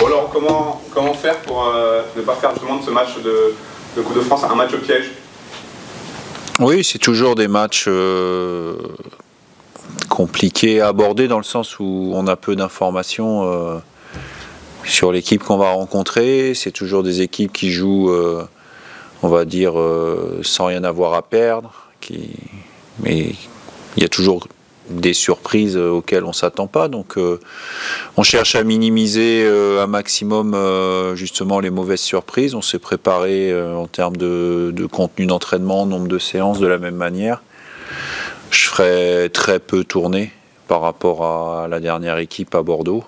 Bon alors comment faire pour ne pas faire justement de ce match de Coupe de France un match piège? Oui, c'est toujours des matchs compliqués à aborder dans le sens où on a peu d'informations sur l'équipe qu'on va rencontrer. C'est toujours des équipes qui jouent, on va dire, sans rien avoir à perdre. Mais il y a toujours des surprises auxquelles on ne s'attend pas. Donc on cherche à minimiser un maximum justement les mauvaises surprises. On s'est préparé en termes de contenu d'entraînement, nombre de séances de la même manière. Je ferai très peu tourner par rapport à la dernière équipe à Bordeaux.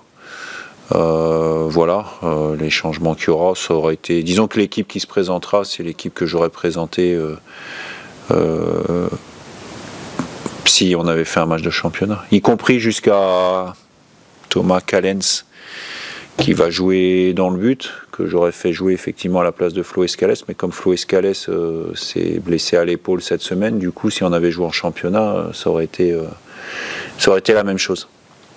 Voilà, les changements qu'il y aura, ça aurait été... Disons que l'équipe qui se présentera, c'est l'équipe que j'aurais présentée si on avait fait un match de championnat, y compris jusqu'à Thomas Callens qui va jouer dans le but, que j'aurais fait jouer effectivement à la place de Flo Escalès, mais comme Flo Escalès s'est blessé à l'épaule cette semaine, du coup si on avait joué en championnat, ça aurait été la même chose.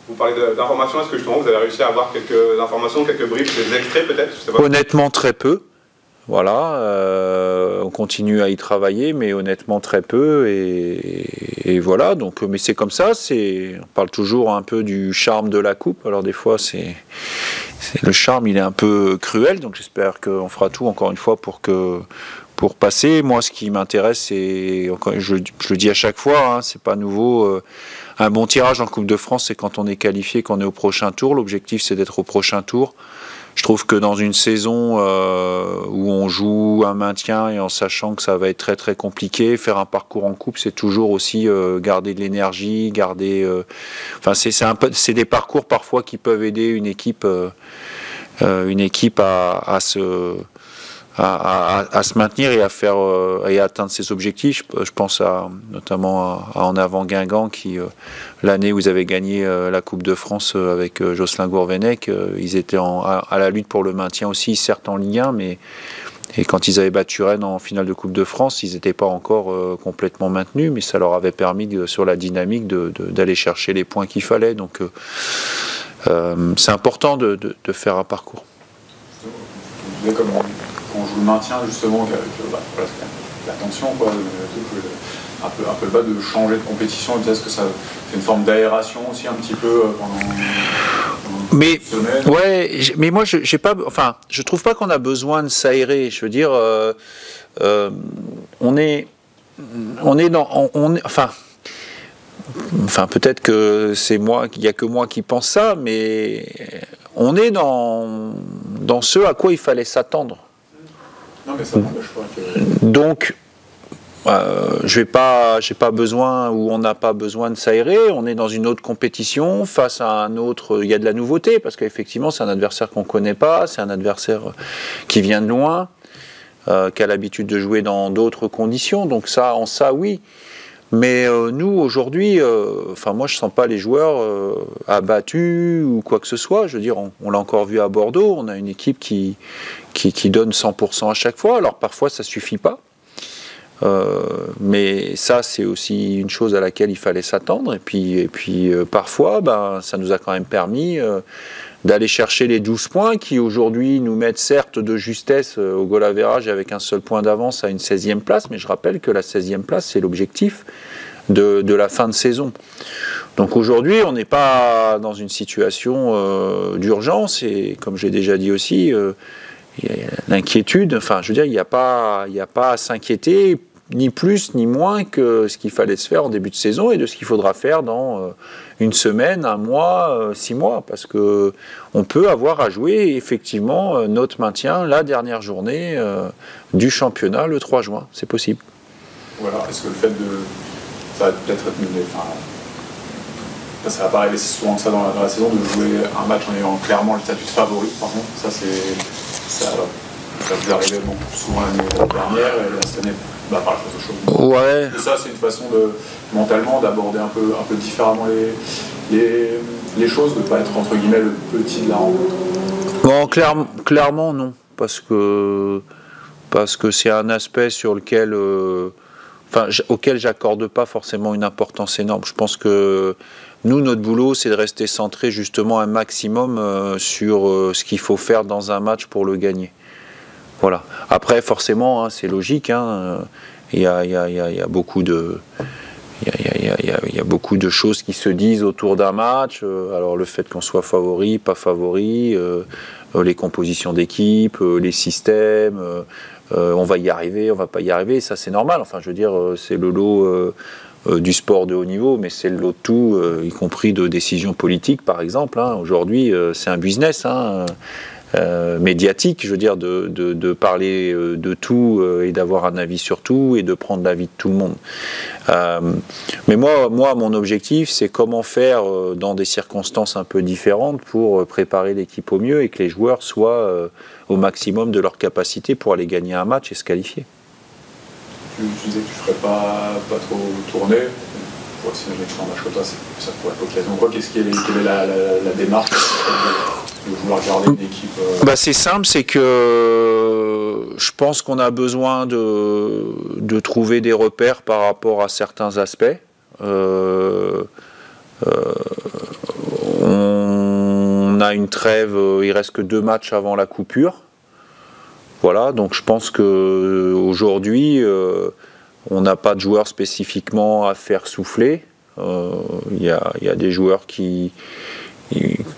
Vous parlez d'informations, est-ce que justement vous avez réussi à avoir quelques informations, quelques briefs, des extraits peut-être? Honnêtement très peu. Voilà, on continue à y travailler, mais honnêtement très peu, et voilà. Donc, mais c'est comme ça. On parle toujours un peu du charme de la coupe. Alors des fois, le charme, il est un peu cruel. Donc j'espère qu'on fera tout encore une fois pour passer. Moi, ce qui m'intéresse, c'est, je le dis à chaque fois, hein, c'est pas nouveau. Un bon tirage en Coupe de France, c'est quand on est qualifié, qu'on est au prochain tour. L'objectif, c'est d'être au prochain tour. Je trouve que dans une saison où on joue un maintien et en sachant que ça va être très très compliqué, faire un parcours en coupe, c'est toujours aussi garder de l'énergie, enfin c'est des parcours parfois qui peuvent aider une équipe à se maintenir et à atteindre ses objectifs. Je pense notamment à En Avant Guingamp qui, l'année où vous avez gagné la Coupe de France avec Jocelyn Gourvenec, ils étaient à la lutte pour le maintien aussi, certes en Ligue 1, et quand ils avaient battu Rennes en finale de Coupe de France, ils n'étaient pas encore complètement maintenus, mais ça leur avait permis, sur la dynamique, d'aller chercher les points qu'il fallait. Donc c'est important de faire un parcours. Quand on joue le maintien, justement, la tension, quoi, un peu le bas, de changer de compétition, est-ce que ça fait une forme d'aération aussi un petit peu pendant mais semaine? Ouais, mais moi je trouve pas qu'on a besoin de s'aérer. Je veux dire, enfin peut-être que il y a que moi qui pense ça, mais on est dans ce à quoi il fallait s'attendre. Non, mais ça n'empêche pas que... Donc, j'ai pas besoin, ou on n'a pas besoin de s'aérer. On est dans une autre compétition face à un autre. Il y a de la nouveauté parce qu'effectivement, c'est un adversaire qu'on connaît pas, c'est un adversaire qui vient de loin, qui a l'habitude de jouer dans d'autres conditions. Donc ça, oui. Mais nous, aujourd'hui, moi, je sens pas les joueurs abattus ou quoi que ce soit. Je veux dire, on l'a encore vu à Bordeaux. On a une équipe qui donne 100% à chaque fois. Alors parfois, ça suffit pas. Mais ça, c'est aussi une chose à laquelle il fallait s'attendre. Et puis parfois, ça nous a quand même permis d'aller chercher les 12 points qui aujourd'hui nous mettent certes de justesse au goal average avec un seul point d'avance à une 16e place, mais je rappelle que la 16e place c'est l'objectif de la fin de saison. Donc aujourd'hui on n'est pas dans une situation d'urgence et comme j'ai déjà dit aussi, l'inquiétude, enfin je veux dire il n'y a pas à s'inquiéter ni plus ni moins que ce qu'il fallait se faire en début de saison et de ce qu'il faudra faire dans une semaine, un mois, 6 mois, parce que on peut avoir à jouer effectivement notre maintien la dernière journée du championnat le 3 juin, c'est possible. Voilà, est-ce que le fait ça va peut-être être ça va pas arriver si souvent que ça dans la saison, de jouer un match en ayant clairement le statut de favori, par contre, ça vous arrivait beaucoup plus souvent l'année dernière et cette année par la chose chaude. Ouais. Et ça, c'est une façon mentalement d'aborder un peu différemment les choses, de ne pas être entre guillemets le petit de la rencontre. Bon, clairement non, parce que c'est un aspect sur lequel auquel j'accorde pas forcément une importance énorme. Je pense que Nous, notre boulot, c'est de rester centré justement un maximum sur ce qu'il faut faire dans un match pour le gagner. Voilà. Après, forcément, hein, c'est logique. Hein, il y a beaucoup de... Il y a beaucoup de choses qui se disent autour d'un match. Alors le fait qu'on soit favori, pas favori, les compositions d'équipe, les systèmes, on va y arriver, on va pas y arriver, ça c'est normal. Enfin, je veux dire, c'est le lot du sport de haut niveau, mais c'est le lot de tout, y compris de décisions politiques, par exemple. Hein. Aujourd'hui, c'est un business. Hein. Médiatique, je veux dire, de parler de tout et d'avoir un avis sur tout et de prendre l'avis de tout le monde. Mais moi, mon objectif, c'est comment faire dans des circonstances un peu différentes pour préparer l'équipe au mieux et que les joueurs soient au maximum de leur capacité pour aller gagner un match et se qualifier. Tu disais que tu ne ferais pas trop tourner. Pour s'imaginer que tu fais un match comme ça pourrait être l'occasion. Quelle est la démarche de vouloir garder une équipe C'est simple, c'est que je pense qu'on a besoin de trouver des repères par rapport à certains aspects. On a une trêve, il reste que 2 matchs avant la coupure. Voilà, donc je pense qu'aujourd'hui, on n'a pas de joueurs spécifiquement à faire souffler. Il y a des joueurs il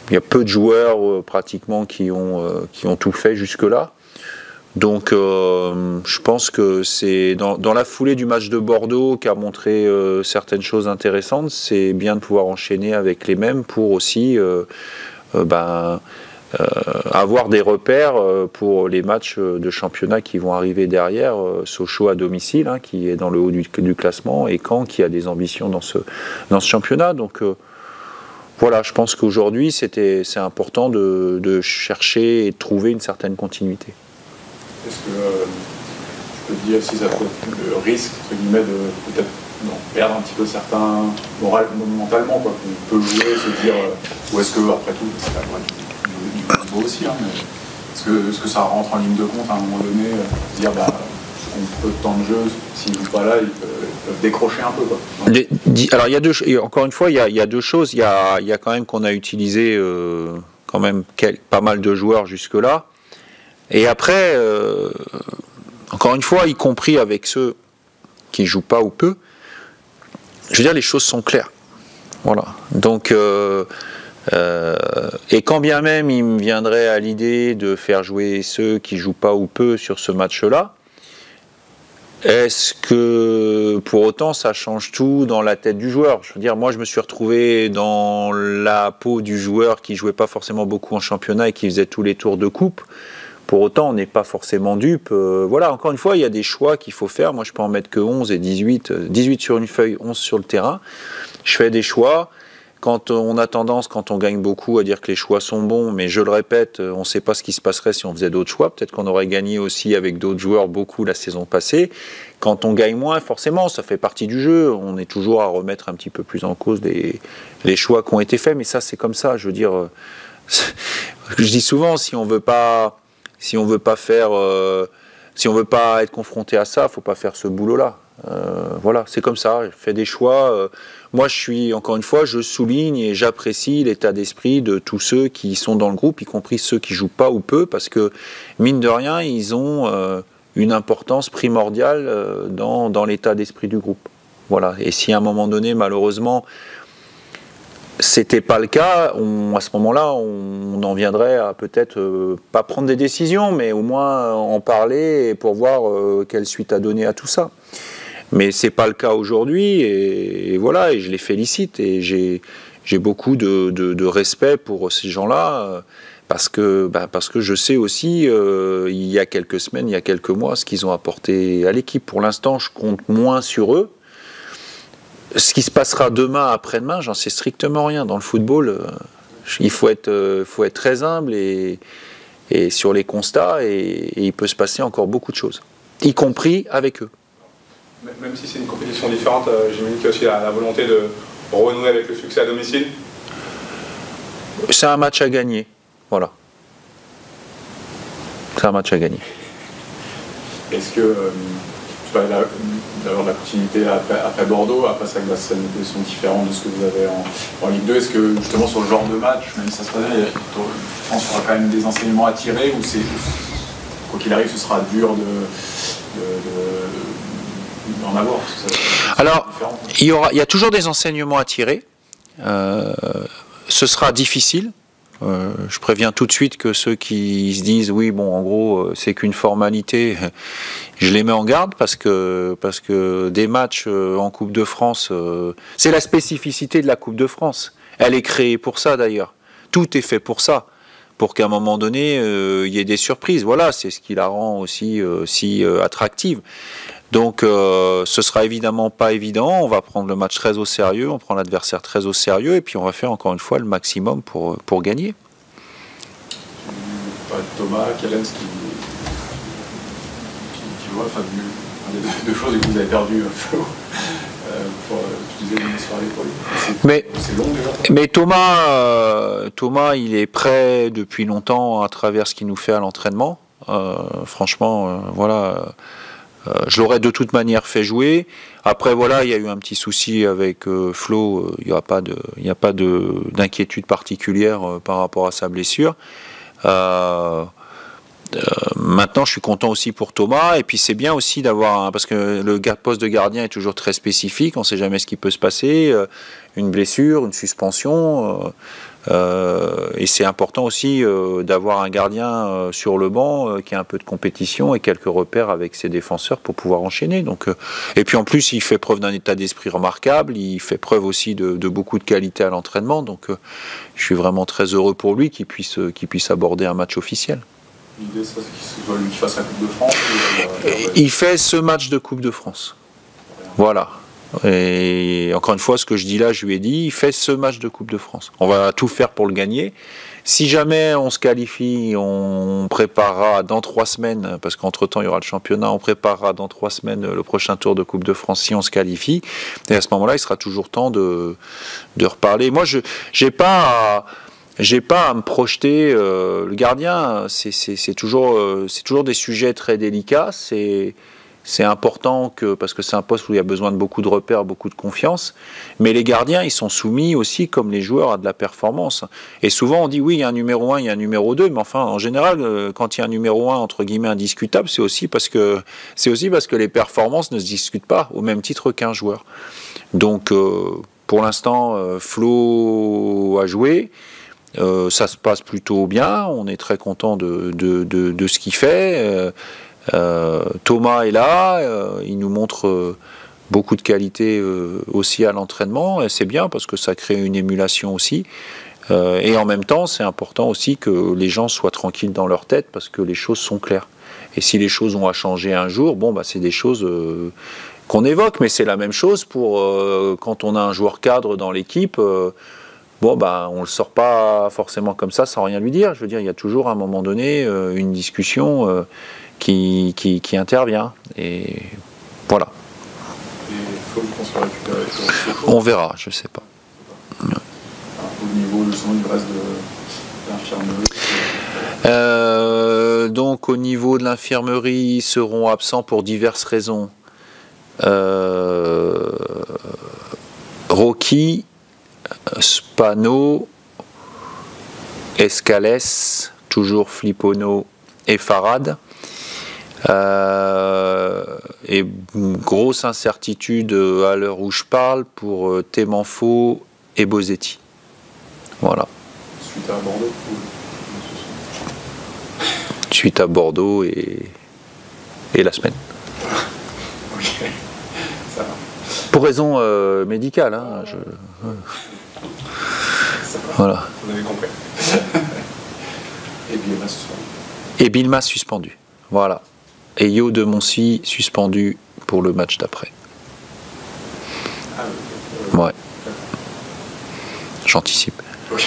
y a peu de joueurs pratiquement qui ont tout fait jusque-là. Donc je pense que c'est dans la foulée du match de Bordeaux qui a montré certaines choses intéressantes, c'est bien de pouvoir enchaîner avec les mêmes pour aussi avoir des repères pour les matchs de championnat qui vont arriver derrière. Sochaux à domicile, hein, qui est dans le haut du classement, et Caen qui a des ambitions dans ce championnat. Donc voilà, je pense qu'aujourd'hui c'est important de chercher et de trouver une certaine continuité. Est-ce que tu peux te dire si ça peut être le risque entre guillemets de peut-être perdre un petit peu certains mentalement, quoi, qu'on peut jouer, se dire ou est-ce que après tout c'est pas vrai du niveau aussi, hein, mais est-ce que ça rentre en ligne de compte à un moment donné, dire on peu de temps de jeu, s'ils ne jouent pas là, ils peuvent décrocher un peu, quoi. Alors encore une fois, il y a 2 choses. Il y a quand même qu'on a utilisé quand même pas mal de joueurs jusque-là. Et après, encore une fois, y compris avec ceux qui ne jouent pas ou peu, je veux dire, les choses sont claires. Voilà. Donc, et quand bien même il me viendrait à l'idée de faire jouer ceux qui ne jouent pas ou peu sur ce match-là, est-ce que pour autant ça change tout dans la tête du joueur? Je veux dire, moi je me suis retrouvé dans la peau du joueur qui ne jouait pas forcément beaucoup en championnat et qui faisait tous les tours de coupe. Pour autant, on n'est pas forcément dupe. Voilà, encore une fois, il y a des choix qu'il faut faire. Moi, je peux en mettre que 11 et 18. 18 sur une feuille, 11 sur le terrain. Je fais des choix. Quand on a tendance, quand on gagne beaucoup, à dire que les choix sont bons, mais je le répète, on ne sait pas ce qui se passerait si on faisait d'autres choix. Peut-être qu'on aurait gagné aussi avec d'autres joueurs beaucoup la saison passée. Quand on gagne moins, forcément, ça fait partie du jeu. On est toujours à remettre un petit peu plus en cause les choix qui ont été faits. Mais ça, c'est comme ça. Je veux dire, je dis souvent, si on veut pas être confronté à ça, faut pas faire ce boulot-là. Voilà, c'est comme ça. Je fais des choix. Moi, encore une fois, je souligne et j'apprécie l'état d'esprit de tous ceux qui sont dans le groupe, y compris ceux qui jouent pas ou peu, parce que mine de rien, ils ont une importance primordiale dans l'état d'esprit du groupe. Voilà. Et si à un moment donné, malheureusement, c'était pas le cas, à ce moment-là, on en viendrait à peut-être pas prendre des décisions, mais au moins en parler pour voir quelle suite à donner à tout ça. Mais c'est pas le cas aujourd'hui, et voilà, et je les félicite, et j'ai beaucoup de respect pour ces gens-là, parce que je sais aussi, il y a quelques semaines, il y a quelques mois, ce qu'ils ont apporté à l'équipe. Pour l'instant, je compte moins sur eux. Ce qui se passera demain, après-demain, j'en sais strictement rien. Dans le football, il faut être très humble et sur les constats, et il peut se passer encore beaucoup de choses, y compris avec eux. Même si c'est une compétition différente, j'imagine qu'il y a aussi la volonté de renouer avec le succès à domicile. C'est un match à gagner, voilà. C'est un match à gagner. Est-ce que d'avoir de la continuité après Bordeaux. Après, ça va être une position différente de ce que vous avez en Ligue 2. Est-ce que justement sur le genre de match, même si ça se passe bien, je pense qu'il y aura quand même des enseignements à tirer, ou quoi qu'il arrive, ce sera dur d'en avoir? Alors, il y a toujours des enseignements à tirer. Ce sera difficile. Je préviens tout de suite que ceux qui se disent oui, bon, en gros, c'est qu'une formalité, je les mets en garde parce que des matchs en Coupe de France, c'est la spécificité de la Coupe de France. Elle est créée pour ça d'ailleurs. Tout est fait pour ça, pour qu'à un moment donné, il y ait des surprises. Voilà, c'est ce qui la rend aussi si attractive. Donc, ce sera évidemment pas évident. On va prendre le match très au sérieux, on prend l'adversaire très au sérieux, et puis on va faire encore une fois le maximum pour gagner. Thomas, Kellens, qui voit, enfin, deux choses que vous avez perdu, Flo, pour utiliser une soirée pour lui. C'est long déjà. Mais Thomas, il est prêt depuis longtemps à travers ce qu'il nous fait à l'entraînement. Franchement, voilà. Je l'aurais de toute manière fait jouer. Après, voilà, il y a eu un petit souci avec Flo. Il n'y a pas d'inquiétude particulière par rapport à sa blessure. Maintenant, je suis content aussi pour Thomas. Et puis, c'est bien aussi d'avoir... parce que le poste de gardien est toujours très spécifique. On ne sait jamais ce qui peut se passer. Une blessure, une suspension... et c'est important aussi d'avoir un gardien sur le banc qui a un peu de compétition et quelques repères avec ses défenseurs pour pouvoir enchaîner. Donc, et puis en plus, il fait preuve d'un état d'esprit remarquable, il fait preuve aussi de beaucoup de qualité à l'entraînement. Donc je suis vraiment très heureux pour lui qu'il puisse aborder un match officiel. L'idée, c'est qu'il fasse la Coupe de France Il fait ce match de Coupe de France. Voilà. Et encore une fois, ce que je dis là, je lui ai dit, il fait ce match de Coupe de France. On va tout faire pour le gagner. Si jamais on se qualifie, on préparera dans 3 semaines, parce qu'entre-temps il y aura le championnat, on préparera dans 3 semaines le prochain tour de Coupe de France si on se qualifie. Et à ce moment-là, il sera toujours temps de reparler. Moi, j'ai pas à me projeter. Le gardien, c'est toujours des sujets très délicats. C'est important parce que c'est un poste où il y a besoin de beaucoup de repères, beaucoup de confiance. Mais les gardiens, ils sont soumis aussi, comme les joueurs, à de la performance. Et souvent, on dit oui, il y a un numéro 1, il y a un numéro 2. Mais enfin, en général, quand il y a un numéro 1, entre guillemets, indiscutable, c'est aussi parce que les performances ne se discutent pas au même titre qu'un joueur. Donc, pour l'instant, Flo a joué. Ça se passe plutôt bien. On est très content de ce qu'il fait. Thomas est là, il nous montre beaucoup de qualité aussi à l'entraînement, et c'est bien parce que ça crée une émulation aussi. Et en même temps, c'est important aussi que les gens soient tranquilles dans leur tête parce que les choses sont claires. Et si les choses ont à changer un jour, bon, bah, c'est des choses qu'on évoque, mais c'est la même chose pour quand on a un joueur cadre dans l'équipe. Bon, bah, on ne le sort pas forcément comme ça sans rien lui dire. Je veux dire, il y a toujours à un moment donné une discussion qui intervient. Et voilà. Et il faut qu'on se récupérer. On verra, je ne sais pas. Au niveau du reste de l'infirmerie. Donc au niveau de l'infirmerie, ils seront absents pour diverses raisons. Rocky, Spano, Escales, toujours Flippono et Farad. Et grosse incertitude à l'heure où je parle pour Temanfo et Bosetti. Voilà. Suite à Bordeaux Suite à Bordeaux et la semaine. Ok, ça va. Pour raison médicale. Hein, voilà. Vous avez compris. Et Bilma suspendu. Et Bilma suspendu. Voilà. Et Yo de Moncy suspendu pour le match d'après. Ah, ouais. J'anticipe. Ok.